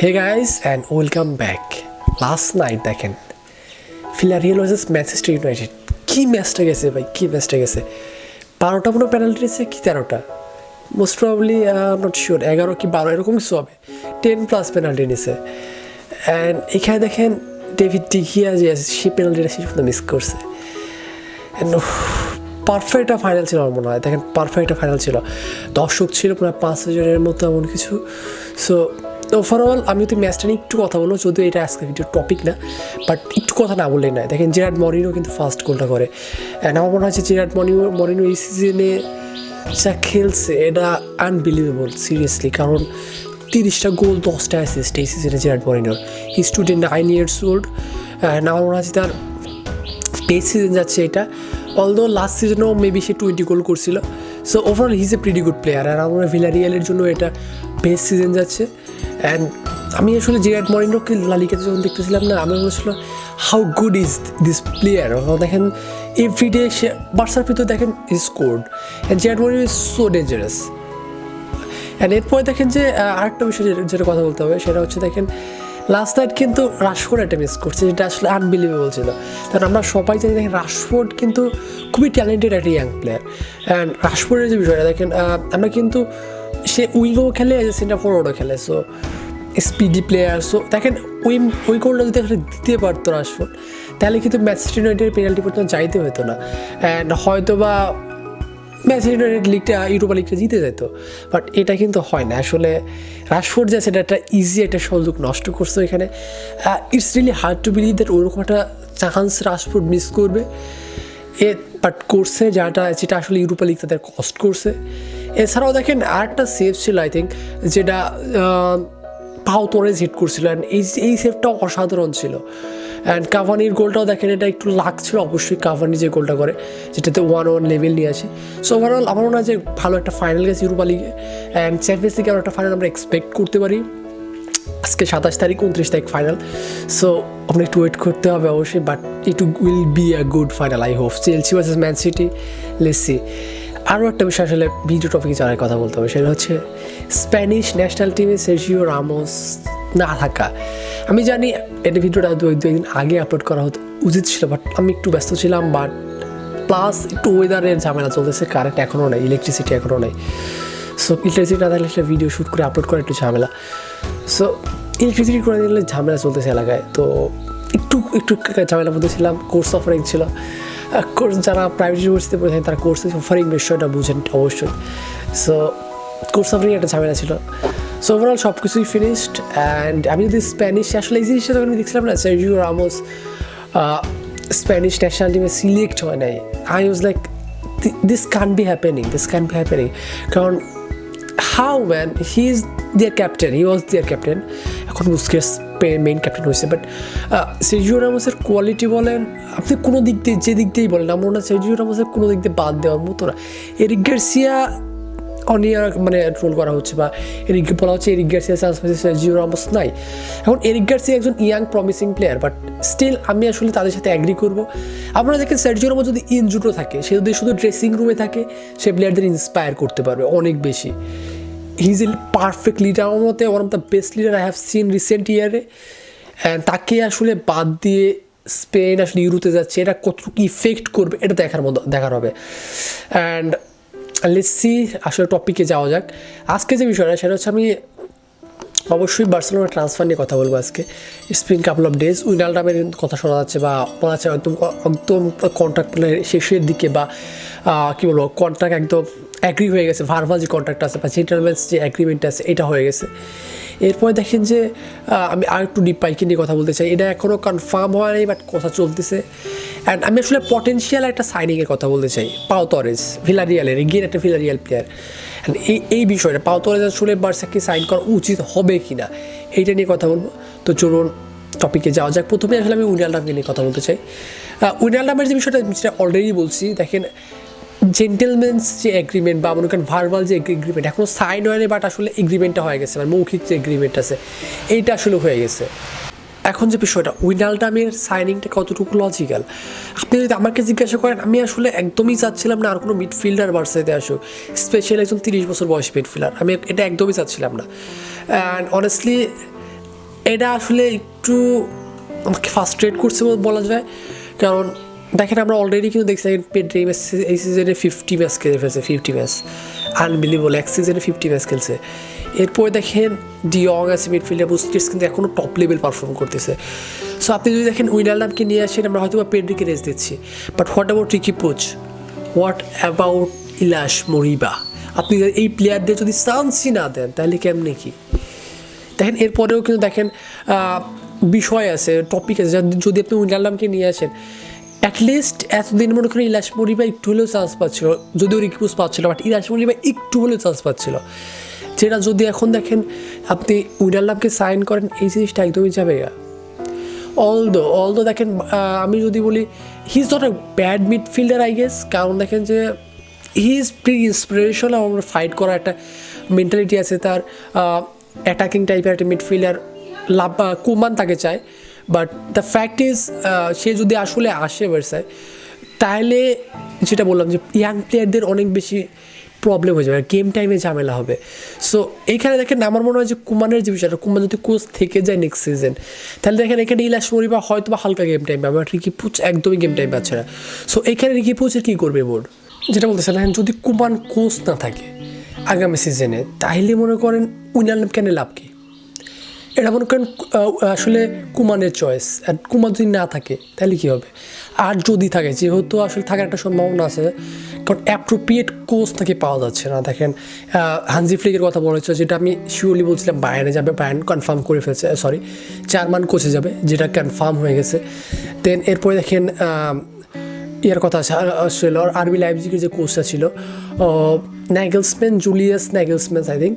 Hey guys and welcome back. Last night দেখেন Villarreal versus Manchester United, কী ম্যাচটা গেছে ভাই, কী ম্যাচটা গেছে। 12টা মনে পেনাল্টি নিয়েছে কি 13টা, মোস্ট প্রবাবলি নট শিওর 11 কি 12 এরকম কিছু হবে। 10+ পেনাল্টি নিয়েছে। অ্যান্ড এখানে দেখেন ডেভিড ডিকিয়া যে আছে সেই পেনাল্টিটা শেষ পর্যন্ত মিস করছে। পারফেক্ট একটা ফাইনাল ছিল আমার মনে হয়। দেখেন পারফেক্ট একটা ফাইনাল ছিল, দর্শক ছিল প্রায় 5,000-এর মতো এমন কিছু। সো ওভারঅল আমি তো ম্যাচটা নিয়ে একটু কথা বলবো, যদিও এটা আজকে ভিডিওর টপিক না, বাট একটু কথা না বললেই নয়। দেখেন জেরার্ড মরিনো কিন্তু ফার্স্ট গোলটা করে। অ্যান্ড আমার মনে হচ্ছে জেরার্ড মরিনো এই সিজনে যা খেলছে এটা আনবিলিভেবল সিরিয়াসলি, কারণ 30টা গোল 10টা অ্যাসিস্ট এই সিজনে জেরার্ড মরিনোর। He is 29 years old। And আমার মনে হচ্ছে তার বেস্ট সিজন যাচ্ছে এটা, অলদো লাস্ট সিজনেও মেবি সে 20 গোল করছিল। So overall he is a pretty good player. আর আমরা ভিলারিয়ালের জন্য এটা বেস্ট সিজন যাচ্ছে। অ্যান্ড আমি আসলে জেরার্ড মরিনোকে লা লিগাতে যখন দেখতেছিলাম না, আমি বলছিল how good is this player. দেখেন এভরিডে সে বার্সার ভিতরে দেখেন is scored, and Gerard Moreno is so dangerous. And এরপরে দেখেন যে আরেকটা বিষয় যেটা কথা বলতে হবে সেটা হচ্ছে দেখেন লাস্ট নাইট কিন্তু রাশফোর্ড একটা মিস করছে, যেটা আসলে আনবিলিভেবল ছিল। কারণ আমরা সবাই জানি দেখেন রাশফোর্ড কিন্তু খুবই ট্যালেন্টেড একটা ইয়াং প্লেয়ার। অ্যান্ড রাশফোর্ডের যে বিষয়টা দেখেন, আমরা কিন্তু সে উইংও খেলে, সেন্টার ফরওয়ার্ডও খেলে, সো স্পিডি প্লেয়ার। সো দেখেন ওই গোলটা যদি আসলে দিতে পারতো রাশফোর্ড, তাহলে কিন্তু ম্যানচেস্টার ইউনাইটেড পেনাল্টি পর্যন্ত যাইতে হতো না, অ্যান্ড হয়তো বা ম্যানচেস্টার ইউনাইটেড লিগটা ইউরোপা লিগটা জিতে যেত। বাট এটা কিন্তু হয় না আসলে। রাশফোর্ড যে সেটা একটা ইজি একটা সুযোগ নষ্ট করছে এখানে। It's really hard to believe that ওরকম একটা চান্স রাশফোর্ড মিস করবে। বাট করছে, যেটা আসলে ইউরোপা লিগ তাদের কস্ট করছে। এছাড়াও দেখেন আরেকটা সেভ ছিল আই থিঙ্ক, যেটা পাও তোরেজ হিট করছিল, অ্যান্ড এই সেভটাও অসাধারণ ছিল। অ্যান্ড কাভানির গোলটাও দেখেন এটা একটু লাক ছিল অবশ্যই, কাভানি যে গোলটা করে যেটাতে 1-1 লেভেল নিয়ে আসে। সো ওভারঅল আমার মনে হয় যে ভালো একটা ফাইনাল গেছে ইউরোপা লিগে, অ্যান্ড চ্যাম্পিয়ন্স লিগে আরও একটা ফাইনাল আমরা এক্সপেক্ট করতে পারি। আজকে 27 তারিখ, 29 তারিখ ফাইনাল। সো আমরা একটু ওয়েট করতে হবে অবশ্যই, but it will be a good final I hope. Chelsea versus man city, let's see. আরও একটা বিষয় আসলে ভিডিও টপিকে যাওয়ার কথা বলতে হবে, সেটা হচ্ছে স্প্যানিশ ন্যাশনাল টিমে সের্জিও রামোস না থাকা। আমি জানি এটা ভিডিওটা দুই দিন আগে আপলোড করা উচিত ছিল, বাট আমি একটু ব্যস্ত ছিলাম। বাট প্লাস একটু ওয়েদারের ঝামেলা চলতেছে, কারেন্ট এখনও নেই, ইলেকট্রিসিটি এখনও নেই। সো ইলেকট্রিসিটি না থাকলে একটা ভিডিও শ্যুট করে আপলোড করা একটু ঝামেলা। সো ইলেকট্রিসিটি করে দিলে ঝামেলা চলতেছে এলাকায়, তো একটু ঝামেলার মধ্যে ছিলাম। কোর্স অফারিং ছিল, যারা প্রাইভেট ইউনিভার্সিটিতে পড়ে থাকেন তারা কোর্স অফারিং বিষয়টা বুঝেন অবশ্যই। সো কোর্স অফারিং একটা ঝামেলা ছিল। সো ওভারঅল সব কিছুই ফিনিশড। অ্যান্ড আমি যদি স্প্যানিশ আসলে এই জিনিসটা যখন আমি দেখছিলাম না, সার্জিও রামোস স্প্যানিশ ন্যাশনাল টিমে সিলেক্ট হয় নাই, I was like this can be happening, কারণ how man, he is their captain, he was their captain. এখন বুস্কেটস মেইন ক্যাপ্টেন হয়েছে, বাট সার্জিও রামোসের কোয়ালিটি বলেন আপনি কোনো দিক দিয়ে যে দিক দিয়েই বলেন, আমার মনে হয় সার্জিও রামোসের কোনো দিক দিয়ে বাদ দেওয়ার মতো না। এরিক গার্সিয়া অনিয়া মানে ট্রোল করা হচ্ছে, বা বলা হচ্ছে এরিক গার্সিয়া চান্স পেয়েছে, সার্জিও রামোস নাই। এখন এরিক গার্সিয়া একজন young promising player, but still আমি আসলে তাদের সাথে অ্যাগ্রি করবো। আপনারা দেখেন সার্জিও রামোস যদি ইনজুরও থাকে, সে যদি শুধু ড্রেসিং রুমে থাকে, সে প্লেয়ারদের ইন্সপায়ার করতে পারবে অনেক বেশি। হি ইজ এ পারফেক্ট লিডার, আমার মতে one of the best leader I have seen recent ইয়ারে। অ্যান্ড তাকে আসলে বাদ দিয়ে স্পেন আসলে ইউরোতে যাচ্ছে, এটা কতটুকু ইফেক্ট করবে এটা দেখার হবে। অ্যান্ড লেটস সি, আসলে টপিকে যাওয়া যাক। আজকে যে বিষয়টা সেটা হচ্ছে আমি অবশ্যই বার্সেলোনা ট্রান্সফার নিয়ে কথা বলবো আজকে। It's been couple of days, উইনালডামের কথা শোনা যাচ্ছে, বা মনে হচ্ছে একদম কন্ট্রাক্ট শেষের দিকে, বা কী বলবো কন্ট্রাক্ট একদম অ্যাগ্রি হয়ে গেছে, ভার্বাল যে কন্ট্রাক্ট আছে বা জেন্টলম্যানস যে অ্যাগ্রিমেন্ট আছে এটা হয়ে গেছে। এরপরে দেখেন যে আমি আর একটু ডিপ পাইকে নিয়ে কথা বলতে চাই, এটা এখনও কনফার্ম হয়নি বাট কথা চলতেছে। অ্যান্ড আমি আসলে পটেনশিয়াল একটা সাইনিংয়ের কথা বলতে চাই, পাও তোরেজ, ভিলারিয়ালের এগেইন একটা ভিলারিয়াল প্লেয়ার। অ্যান্ড এই বিষয়টা পাও তোরেজ আসলে বার্সাকে সাইন করা উচিত হবে কি না এইটা নিয়ে কথা বলবো। তো চলুন টপিকে যাওয়া যাক। প্রথমে আসলে আমি উইনালডামকে নিয়ে কথা বলতে চাই। উইনালডামের যে বিষয়টা যেটা অলরেডি বলছি, দেখেন জেন্টেলম্যানস যে এগ্রিমেন্ট বা মনে করেন ভার্বাল যে এগ্রিমেন্ট এখনও সাইন হয়নি, বাট আসলে এগ্রিমেন্টটা হয়ে গেছে, মানে মৌখিক যে এগ্রিমেন্ট আছে এইটা আসলে হয়ে গেছে। এখন যে বিষয়টা উইনালডামের সাইনিংটা কতটুকু লজিক্যাল, আপনি যদি আমাকে জিজ্ঞাসা করেন, আমি আসলে একদমই চাচ্ছিলাম না আর কোনো মিডফিল্ডার বার্সাতে আসুক, স্পেশালি একজন 30 বছর বয়সী মিডফিল্ডার, আমি এটা একদমই চাচ্ছিলাম না। অ্যান্ড অনেস্টলি এটা আসলে একটু আমাকে ফার্স্ট্রেট করছে বলা যায়, কারণ দেখেন আমরা অলরেডি কিন্তু দেখছি পেড্রি এই সিজনে 50 ম্যাচ খেলে ফেলছে, 50 ম্যাচ আনবিলিভেবল, এক সিজনে 50 ম্যাচ খেলছে। এরপরে দেখেন ডিয়ং আছে মিডফিল্ডার, বুস্কেটস কিন্তু এখনও টপ লেভেল পারফর্ম করতেছে। সো আপনি যদি দেখেন উইনালডামকে নিয়ে আসেন, আমরা হয়তো বা পেড্রিকে রেস দিচ্ছি, but what about Riqui Puig, what about Ilaix Moriba? আপনি এই প্লেয়ারদের যদি চান্সই না দেন তাহলে কেমনে কি? দেখেন এরপরেও কিন্তু দেখেন বিষয় আছে, টপিক আছে, যদি আপনি উইনালডামকে নিয়ে আসেন, অ্যাটলিস্ট এতদিন মনে করেন ইলাশ মরিবা একটু হলেও চান্স পাচ্ছিল, যদিও রিকি পুচ পাচ্ছিল, বাট ইলাশ মরিবা একটু হলেও চান্স পাচ্ছিল, যেটা যদি এখন দেখেন আপনি উইনালডামকে সাইন করেন এই জিনিসটা একদমই যাবে গা। অলদো দেখেন আমি যদি বলি he is not a bad midfielder I guess, কারণ দেখেন যে হি ইজ প্রি ইন্সপিরেশনাল, আমার ফাইট করার একটা মেন্টালিটি আছে তার, অ্যাটাকিং টাইপের একটা মিডফিল্ডার কুমান তাকে চায়। বাট দ্য ফ্যাক্ট ইজ সে যদি আসলে আসে ভার্সায়, তাহলে যেটা বললাম যে ইয়াং প্লেয়ারদের অনেক বেশি প্রবলেম হয়ে যাবে, গেম টাইমে ঝামেলা হবে। সো এইখানে দেখেন আমার মনে হয় যে কুমানের যে বিষয়টা, কুমান যদি কোচ থেকে যায় নেক্সট সিজন, তাহলে দেখেন এখানে ইলাশ মরিবা হয়তো বা হালকা গেম টাইম পাবে, রিকি পুচ একদমই গেম টাইম পাচ্ছে না। সো এখানে রিকি পুচের কী করবে বোর্ড, যেটা বলতেছে দেখেন যদি কুমান কোচ না থাকে আগামী সিজনে, তাহলে মনে করেন উইনালডাম কেন লাভ কি? এটা মনে করেন আসলে কুমানের চয়েস, আর কুমান যদি না থাকে তাহলে কী হবে? আর যদি থাকে, যেহেতু আসলে থাকার একটা সম্ভাবনা আছে, কারণ অ্যাপ্রোপ্রিয়েট কোচ তাকে পাওয়া যাচ্ছে না। দেখেন হানজি ফ্লিকের কথা বলেছে, যেটা আমি শিওরলি বলছিলাম বায়ার্নে যাবে, বায়ার্ন কনফার্ম করে ফেলছে, সরি জার্মান কোচে যাবে, যেটা কনফার্ম হয়ে গেছে। দেন এরপরে দেখেন ইয়ার কথা আছে আসলে আরবি লাইপজিগের যে কোচটা ছিল Nagelsmann, Julius Nagelsmann I think,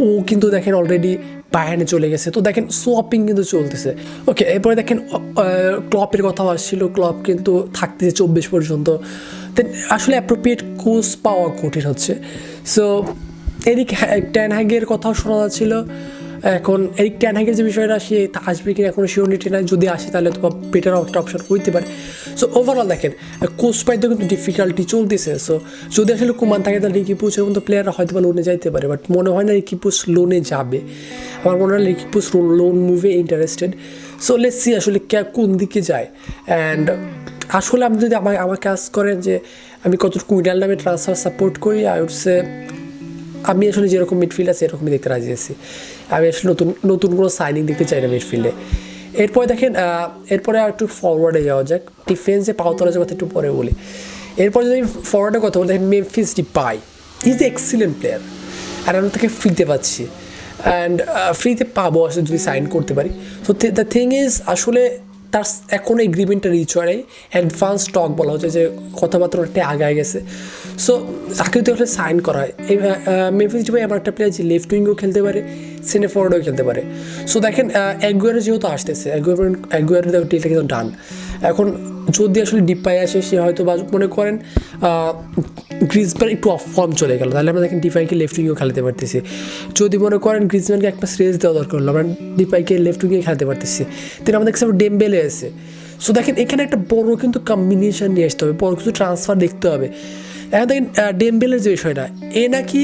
ও কিন্তু দেখেন অলরেডি বায়ার্নে চলে গেছে। তো দেখেন সোয়াপিং কিন্তু চলতেছে। ওকে, এরপরে দেখেন ক্লপের কথাও আসছিল, ক্লপ কিন্তু থাকতেছে 24 পর্যন্ত। দেন আসলে অ্যাপ্রোপ্রিয়েট কোচ পাওয়া কঠিন হচ্ছে। সো এরিক টেন হ্যাগের কথাও শোনা যাচ্ছিল, এখন এরিক টেন হ্যাগের যে বিষয়টা সে আসবে কিনা এখনও শিওরিটি নাই, যদি আসে তাহলে তো বেটার একটা অপশন হইতে পারে। সো ওভারঅল দেখেন কোচ পাইতে কিন্তু ডিফিকাল্টি চলতেছে। সো যদি আসলে কুমান থাকে তাহলে রিকি পুচের মতো প্লেয়াররা হয়তো বা লোনে যাইতে পারে, বাট মনে হয় না রিকি পুচ লোনে যাবে। আমার মনে হয় রিকি পুচ লোন মুভে ইন্টারেস্টেড। সো লেটস সি আসলে কোন দিকে যায়। অ্যান্ড আসলে আপনি যদি আমার কাজ করেন যে আমি কতটুকু উইনালডামে ট্রান্সফার সাপোর্ট করি, আই উড সে আমি আসলে যেরকম মিডফিল্ড আছে এরকমই দেখতে রাজি আছি। আমি আসলে নতুন কোনো সাইনিং দেখতে চাই না মিডফিল্ডে। এরপরে দেখেন এরপরে আর একটু ফরওয়ার্ডে যাওয়া যাক, ডিফেন্সে পাওতলার কথা একটু পরে বলি। এরপর যদি ফরওয়ার্ডের কথা বলি, দেখেন Memphis Depay is a excellent player, আর আমি তাকে ফ্রিতে পাচ্ছি, অ্যান্ড ফ্রিতে পাবো আসলে যদি সাইন করতে পারি। সো দ্য থিং ইজ আসলে তার এখনও এগ্রিমেন্টটা রিচ হয় নাই, অ্যাডভান্স স্টক বলা হচ্ছে যে কথাবার্তা অনেকটা আগায় গেছে। সো তাকে যদি আসলে সাইন করা হয়, এই মেমফিস ডিপাই এমন একটা প্লেয়ার যে লেফট উইংও খেলতে পারে, সেন্টার ফরওয়ার্ডও খেলতে পারে। সো দেখেন অ্যাগুয়ারো যেহেতু আসতেছে, অ্যাগুয়ারো ডিলটা কিন্তু ডান। এখন যদি আসলে ডিপাই আসে, সে হয়তো বা মনে করেন গ্রিজম্যান একটু অফ ফর্ম চলে গেল, তাহলে আমরা দেখেন ডিপাইকে লেফট উইংয়েও খেলাতে পারতেছি। যদি মনে করেন গ্রিজম্যানকে একটা রেস দেওয়া দরকার হলো, আমরা ডিপাইকে লেফট উইংয়ে খেলাতে পারতেছি। then আমাদের কাছে ডেমবেলে আছে। সো দেখেন এখানে একটা বড় কিন্তু কম্বিনেশন নিয়ে আসতে হবে, বড় কিছু ট্রান্সফার দেখতে হবে। এখন দেখেন ডেমবেলের যে বিষয়টা, এ নাকি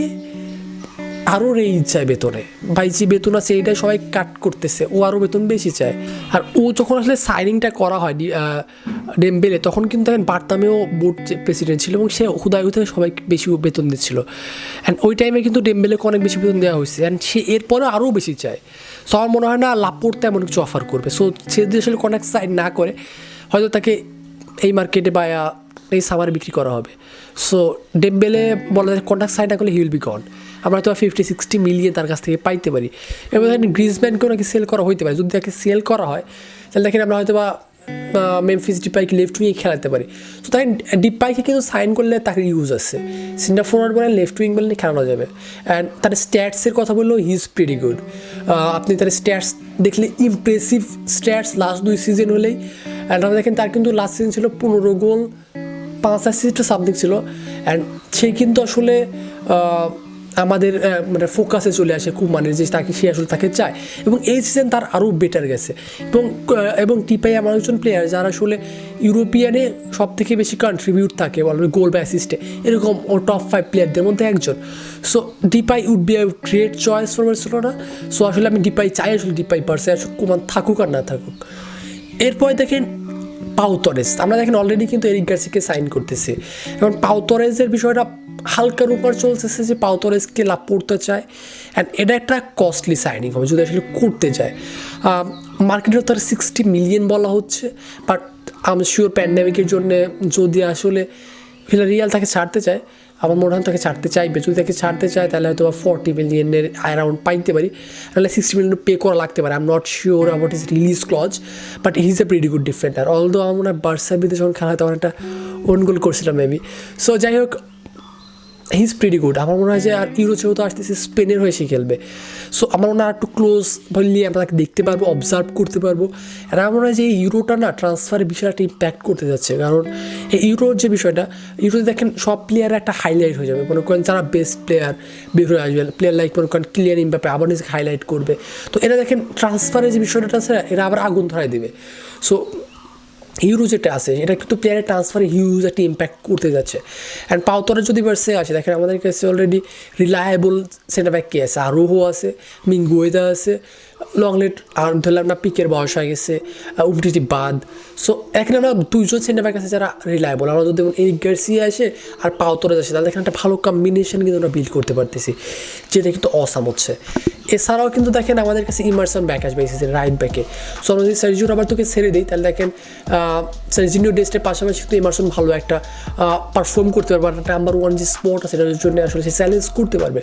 আরও রেঞ্জ চায় বেতনে, ভাই যে বেতন আছে এইটাই সবাই কাট করতেছে, ও আরও বেতন বেশি চায়। আর ও যখন আসলে সাইনিংটা করা হয় ডেমবেলে, তখন কিন্তু দেখেন বার্তামেও বোর্ড প্রেসিডেন্ট ছিল এবং সে হুদায় সবাই বেশি বেতন দিচ্ছিল। অ্যান্ড ওই টাইমে কিন্তু ডেমবেলেকে অনেক বেশি বেতন দেওয়া হয়েছে, অ্যান্ড সে এরপরে আরও বেশি চায়। সো আমার মনে হয় না লাপোর্তে এমন কিছু অফার করবে। সো সে যদি আসলে কন্ট্যাক্ট সাইন না করে, হয়তো তাকে এই মার্কেটে বা এই সামারে বিক্রি করা হবে। সো ডেমবেলে বলা যায় কন্ট্যাক্ট সাইন না করলে হি উইল বি গন। আমরা হয়তো 50-60 মিলিয়ন তার কাছ থেকে পাইতে পারি। এবং দেখেন গ্রিজম্যানকেও নাকি সেল করা হইতে পারে। যদি তাকে সেল করা হয় তাহলে দেখেন আমরা হয়তো বা মেমফিস ডিপাইকে লেফট উইংয়ে খেলাতে পারি। তো দেখেন ডিপাইকে কিন্তু সাইন করলে তাকে ইউজ আছে, সেন্টার ফরওয়ার্ড বলেন লেফট উইং বলেন খেলানো যাবে। অ্যান্ড তার স্ট্যাটসের কথা বললেও হি ইজ প্রিটি গুড। আপনি তার স্ট্যাটস দেখলে ইমপ্রেসিভ স্ট্যাটস লাস্ট 2 সিজন হলেই। অ্যান্ড আমরা দেখেন তার কিন্তু লাস্ট সিজন ছিল 15 গোল 5 অ্যাসিস্ট সামথিং ছিল। অ্যান্ড সে কিন্তু আসলে আমাদের মানে ফোকাসে চলে আসে কুমানের যে তাকে সে আসলে তাকে চায়, এবং এই সিজন তার আরও বেটার গেছে। এবং টিপাই এমন একজন প্লেয়ার যারা আসলে ইউরোপিয়ানে সব থেকে বেশি কন্ট্রিবিউট থাকে বলে গোল বা অ্যাসিস্টে, এরকম ও টপ 5 প্লেয়ারদের মধ্যে একজন। So Depay would be a great choice for Barcelona. So আসলে আমি ডিপাই চাই, আসলে ডিপাই পারছে আসলে কুমান থাকুক আর না থাকুক। এরপরে দেখেন পাউ তরেস, আমরা দেখেন অলরেডি কিন্তু এরিক গার্সিয়াকে সাইন করতেছি, এবং পাউ তরেসের বিষয়টা হালকার উপর চলতেছে যে পাউ তরেসকে লাভ করতে চায়, অ্যান্ড এটা একটা কস্টলি সাইনিং হবে যদি আসলে করতে চায়। মার্কেটে তার 60 মিলিয়ন বলা হচ্ছে, বাট আমি শিওর প্যান্ডামিকের জন্য যদি আসলে ভিলারিয়াল তাকে ছাড়তে চায়, আমার মনে হয় তাকে ছাড়তে চাইবে। যদি তাকে ছাড়তে চায় তাহলে হয়তো 40 মিলিয়নের অ্যারাউন্ড পাইতে পারি, তাহলে 60 মিলিয়ন পে করা লাগতে পারে। I am not sure about his release clause, but he is a pretty good defender. Although আমার মনে হয় বার্সার বিরুদ্ধে যখন খেলা হয় তখন একটা ওন গোল করছিলাম মেবি। সো যাই হোক, হি ইজ প্রিটি গুড। আমার মনে হয় যে আর ইউরো যেহেতু আসতেছে স্পেনের হয়ে সে খেলবে, সো আমার মনে হয় একটু ক্লোজ বললে আমরা তাকে দেখতে পারবো, অবজার্ভ করতে পারবো। আর আমার মনে হয় যে এই ইউরোটা না ট্রান্সফারের বিষয়টা ইম্প্যাক্ট করতে যাচ্ছে, কারণ এই ইউরোর যে বিষয়টা, ইউরোতে দেখেন সব প্লেয়ার একটা হাইলাইট হয়ে যাবে। মনে করেন যারা বেস্ট প্লেয়ার বের হয়ে আসবে, প্লেয়ার লাইক মনে করেন কিলিয়ান এমবাপ্পে আবার নিজেকে হাইলাইট করবে। তো এরা দেখেন ট্রান্সফারের যে বিষয়টা আছে এরা আবার আগুন ধরাই দেবে। সো ইউরো যেটা আছে এটা কিন্তু প্লেয়ারের ট্রান্সফারে হিউজ একটা ইম্প্যাক্ট করতে যাচ্ছে। অ্যান্ড পাউতরে যদি ভার্সে আছে, দেখেন আমাদের কাছে অলরেডি রিলায়েবল সেন্টার ব্যাক কে আছে, আরোহো আছে, মিঙ্গুয়েদা আছে, লংলেট আর ধরলাম না পিকের বয়স হয়ে গেছে, উমটিটি বাদ। সো এখানে আমরা দুইজন সেন্টার ব্যাক আছে যারা রিলায়েবল। আমরা যদি এরিক গার্সিয়া আসে আর পাউতরে আসে, তাহলে এখানে একটা ভালো কম্বিনেশন কিন্তু আমরা বিল্ড করতে পারতেছি, যেটা কিন্তু অসাম হচ্ছে। এছাড়াও কিন্তু দেখেন আমাদের কাছে ইমারসন ব্যাক আসবে এই সিজনে রাইট ব্যাকে। সো আমরা যদি সার্জিও রবার্তোকে ছেড়ে দিই, তাহলে দেখেন সার্জিনিও ডেস্টের পাশাপাশি কিন্তু ইমারসন ভালো একটা পারফর্ম করতে পারবে, একটা নাম্বার 1 যে স্পট আছে সেটার জন্য আসলে সে চ্যালেঞ্জ করতে পারবে।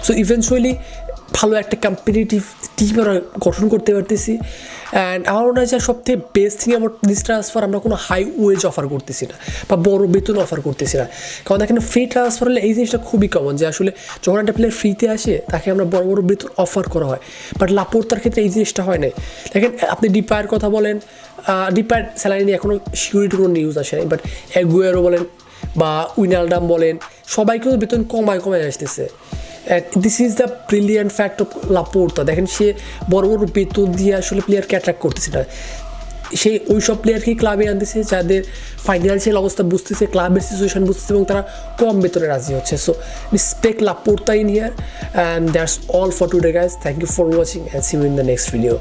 সো ইভেনচুয়ালি ভালো একটা কম্পিটিটিভ টিম আমরা গঠন করতে পারতেছি। অ্যান্ড আমার মনে হয় যে সবথেকে বেস্ট থিং আমার দিস ট্রান্সফার, আমরা কোনো হাই ওয়েজ অফার করতেছি না বা বড় বেতন অফার করতেছি না। কারণ দেখেন ফ্রি ট্রান্সফার হলে এই জিনিসটা খুবই কমন যে আসলে যখন একটা প্লেয়ার ফ্রিতে আসে তাকে আমরা বড় বড় বেতন অফার করা হয়, বাট লাপোর্তার ক্ষেত্রে এই জিনিসটা হয় না। দেখেন আপনি ডিপায়ের কথা বলেন, ডিপায়ের স্যালারি নিয়ে এখনও সিকিউরিটি কোনো নিউজ আসে নাই, বাট অ্যাগুয়েরো বলেন বা উইনালডাম বলেন, সবাই কিন্তু বেতন কমায় আসতেছে। This is the brilliant fact of Laporta. দেখেন সে বড় বড় বেতন দিয়ে আসলে প্লেয়ারকে অ্যাট্রাক্ট করতেছে না, সেই ওই সব প্লেয়ারকেই ক্লাবে আনতেছে যাদের ফাইন্যান্সিয়াল অবস্থা বুঝতেছে, ক্লাবের সিচুয়েশন বুঝতেছে, এবং তারা কম বেতনে রাজি হচ্ছে। So respect Laporta in here, and that's all for today guys. Thank you for watching and see you in the next video.